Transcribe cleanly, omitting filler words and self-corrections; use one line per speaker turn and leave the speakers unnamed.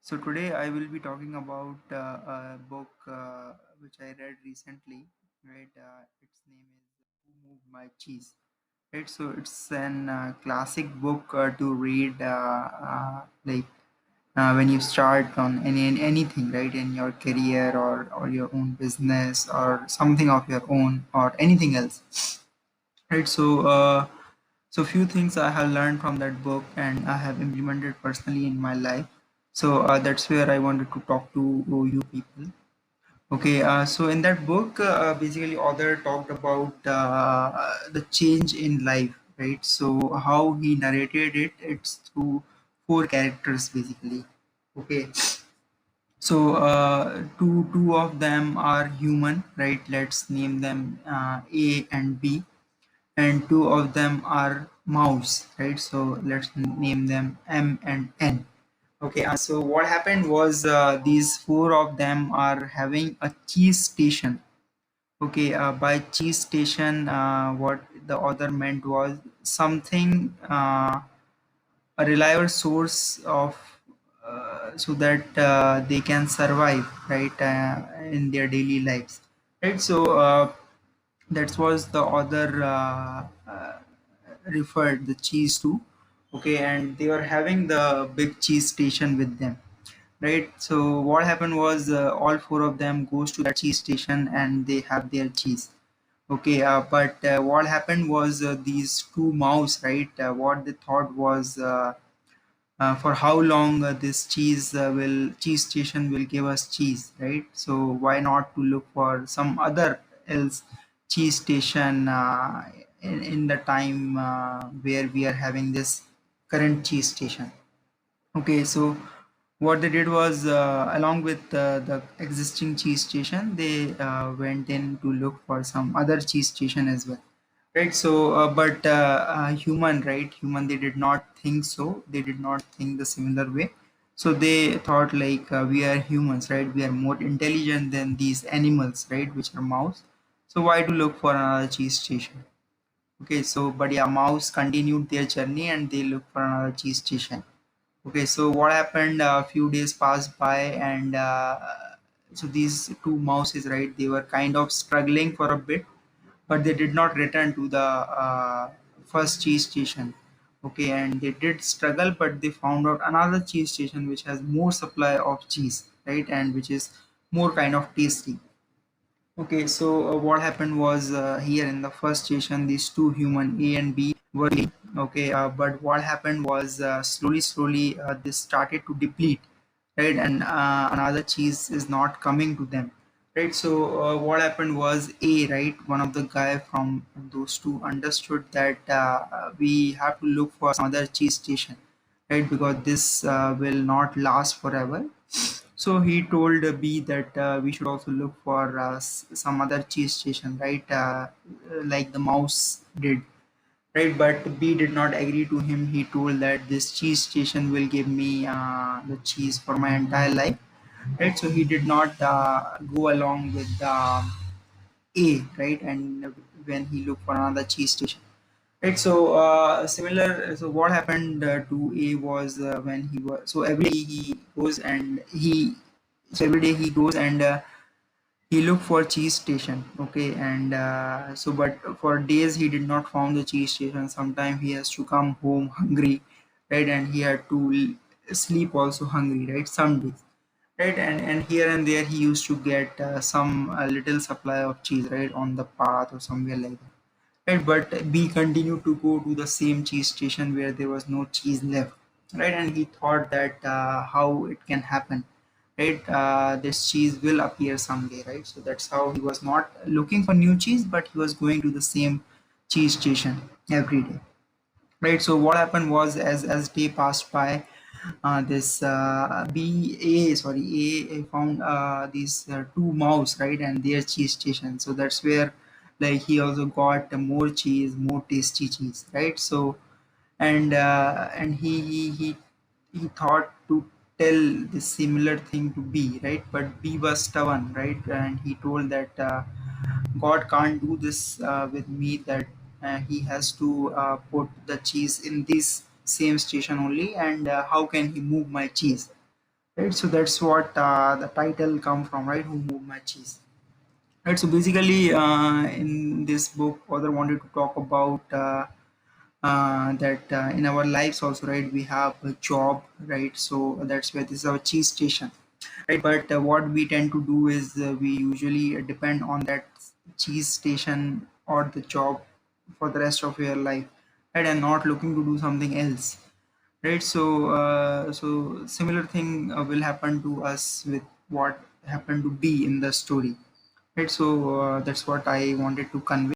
So today I will be talking about a book which I read recently. Right, its name is "Who Moved My Cheese." Right, so it's an classic book to read, when you start on anything, right, in your career or your own business or something of your own or anything else. Right, so few things I have learned from that book and I have implemented personally in my life. So that's where I wanted to talk to you people. Okay, so in that book, basically, author talked about the change in life, right? So how he narrated it, it's through four characters basically. Okay, so two of them are human, right? Let's name them A and B, and two of them are mouse, right? So let's name them M and N. Okay, so what happened was these four of them are having a cheese station. Okay, by cheese station, what the author meant was something, a reliable source of, so that they can survive, right, in their daily lives, right? So that was the author referred the cheese to. Okay, and they were having the big cheese station with them, right? So what happened was all four of them goes to that cheese station and they have their cheese. Okay, but what happened was these two mouse, right, what they thought was for how long this cheese station will give us cheese, right? So why not to look for some other else cheese station in the time where we are having this current cheese station. Okay, so what they did was, along with the existing cheese station, they went in to look for some other cheese station as well. Right. So, but human, right? Human, they did not think so. They did not think the similar way. So they thought like we are humans, right? We are more intelligent than these animals, right? Which are mouse. So why to look for another cheese station? Okay. So, but yeah, mouse continued their journey and they looked for another cheese station. Okay, so what happened? A few days passed by, and so these two mouses, right? They were kind of struggling for a bit, but they did not return to the first cheese station. Okay, and they did struggle, but they found out another cheese station which has more supply of cheese, right, and which is more kind of tasty. Okay, so what happened was, here in the first station, these two human A and B were living. Okay, but what happened was slowly this started to deplete, right, and another cheese is not coming to them, right? So what happened was A, right, one of the guy from those two understood that we have to look for some other cheese station, right, because this will not last forever. So he told B that we should also look for some other cheese station, right? Like the mouse did, right? But B did not agree to him. He told that this cheese station will give me the cheese for my entire life, right? So he did not go along with A, right? And when he looked for another cheese station. Right, so similar. So what happened to A was when he was, so every day he goes and he looked for cheese station. Okay, and so but for days he did not found the cheese station. Sometimes he has to come home hungry, right, and he had to sleep also hungry, right, some days, right, and here and there he used to get some little supply of cheese, right, on the path or somewhere like that. Right, but B continued to go to the same cheese station where there was no cheese left, right, and he thought that how it can happen, right, this cheese will appear someday, right? So that's how he was not looking for new cheese, but he was going to the same cheese station every day, right? So what happened was, as day passed by, this A found these two mouse, right, and their cheese station. So that's where, like, he also got more cheese, more tasty cheese, right? So and he thought to tell the similar thing to B, right? But B was stubborn, right? And he told that God can't do this with me. That he has to put the cheese in this same station only, and how can he move my cheese? right? So that's what the title come from, right? Who moved my cheese, right? So basically, in this book, author wanted to talk about that in our lives also, right? We have a job, right? So that's where this is our cheese station, right? But what we tend to do is we usually depend on that cheese station or the job for the rest of your life, right? And not looking to do something else, right? So so similar thing will happen to us with what happened to be in the story, right? So that's what I wanted to convey.